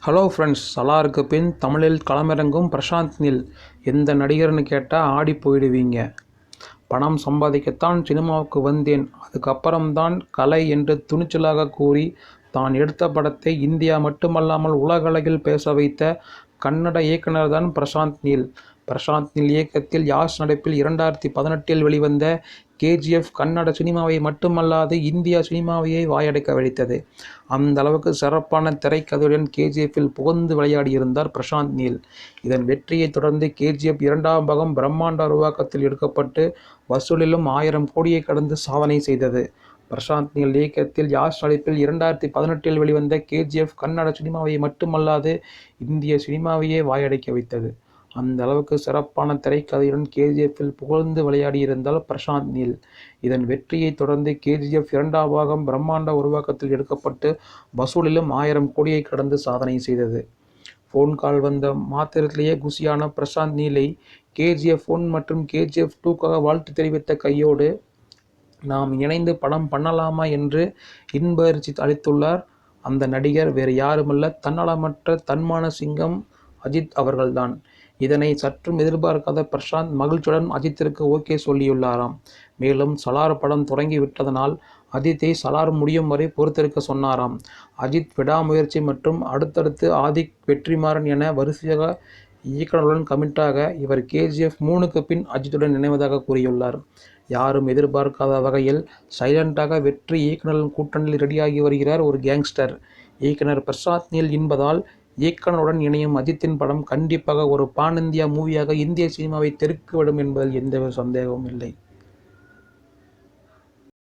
Hello friends, சலாருக்கு பின் தமிழில் களமிறங்கும் Prashanth Neil எந்த நடிகர்னு கேட்டால் ஆடி போயிடுவீங்க. பணம் சம்பாதிக்கத்தான் சினிமாவுக்கு வந்தேன், அதுக்கப்புறம்தான் கலை என்று துணிச்சலாக கூறி தான் எடுத்த படத்தை இந்தியா மட்டுமல்லாமல் உலகளவில் பேச வைத்த கன்னட இயக்குனர்தான் பிரசாந்த் நீல். பிரசாந்த் நீல் இயக்கத்தில் யாஷ் நடிப்பில் 2018 வெளிவந்த கேஜிஎஃப் கன்னட சினிமாவை மட்டுமல்லாது இந்தியா சினிமாவையே வாயடைக்க வைத்தது. அந்த அளவுக்கு சிறப்பான திரைக்கதையுடன் கேஜிஎஃப்பில் புகுந்து விளையாடியிருந்தார் பிரசாந்த் நீல். இதன் வெற்றியை தொடர்ந்து கேஜிஎஃப் 2ஆம் பாகம் பிரம்மாண்ட உருவாக்கத்தில் எடுக்கப்பட்டு வசூலிலும் 1000 கோடியை கடந்து சாதனை செய்தது. பிரசாந்த் நீல் இயக்கத்தில் யாஷ் நடிப்பில் 2018 வெளிவந்த கேஜிஎஃப் கன்னட சினிமாவை மட்டுமல்லாது இந்திய சினிமாவையே வாயடைக்க வைத்தது. அந்த அளவுக்கு சிறப்பான திரைக்கதையுடன் கேஜிஎஃப்பில் புகழ்ந்து விளையாடியிருந்தார் பிரசாந்த் நீல். இதன் வெற்றியை தொடர்ந்து கேஜிஎஃப் 2ஆம் பாகம் பிரம்மாண்ட உருவாக்கத்தில் எடுக்கப்பட்டு வசூலிலும் 1000 கோடியை கடந்து சாதனை செய்தது. ஃபோன் கால் வந்த மாத்திரத்திலேயே குஷியான பிரசாந்த் நீலை கேஜிஎஃப் 1 மற்றும் கேஜிஎஃப் 2க்காக வாழ்த்து தெரிவித்த கையோடு நாம் இணைந்து படம் பண்ணலாமா என்று இன்ப அதிர்ச்சி அளித்துள்ளார். அந்த நடிகர் வேறு யாருமல்ல, தன்னலமற்ற தன்மான சிங்கம் அஜித் அவர்கள்தான். இதனை சற்றும் எதிர்பார்க்காத பிரசாந்த் மகிழ்ச்சியுடன் அஜித்திற்கு ஓகே சொல்லியுள்ளாராம். மேலும் சலார் படம் தொடங்கி விட்டதனால் அஜித்தை சலார் முடியும் வரை பொறுத்திருக்க சொன்னாராம். அஜித் விடாமுயற்சி மற்றும் அடுத்தடுத்து ஆதிக், வெற்றிமாறன் என வரிசையாக இயக்குனருடன் கமிட்டாக இவர் கேஜிஎஃப் 3க்கு பின் அஜித்துடன் இணைவதாக கூறியுள்ளார். யாரும் எதிர்பார்க்காத வகையில் சைலண்டாக வெற்றி இயக்குனர்கள் கூட்டணியில் ரெடியாகி வருகிறார் ஒரு கேங்ஸ்டர் இயக்குனர் பிரசாந்த் நீல் என்பதால் இயக்குனருடன் இணையும் அஜித்தின் படம் கண்டிப்பாக ஒரு பான் இந்தியா மூவியாக இந்திய சினிமாவை தெருக்கு விடும் என்பதில் எந்தவித சந்தேகமும் இல்லை.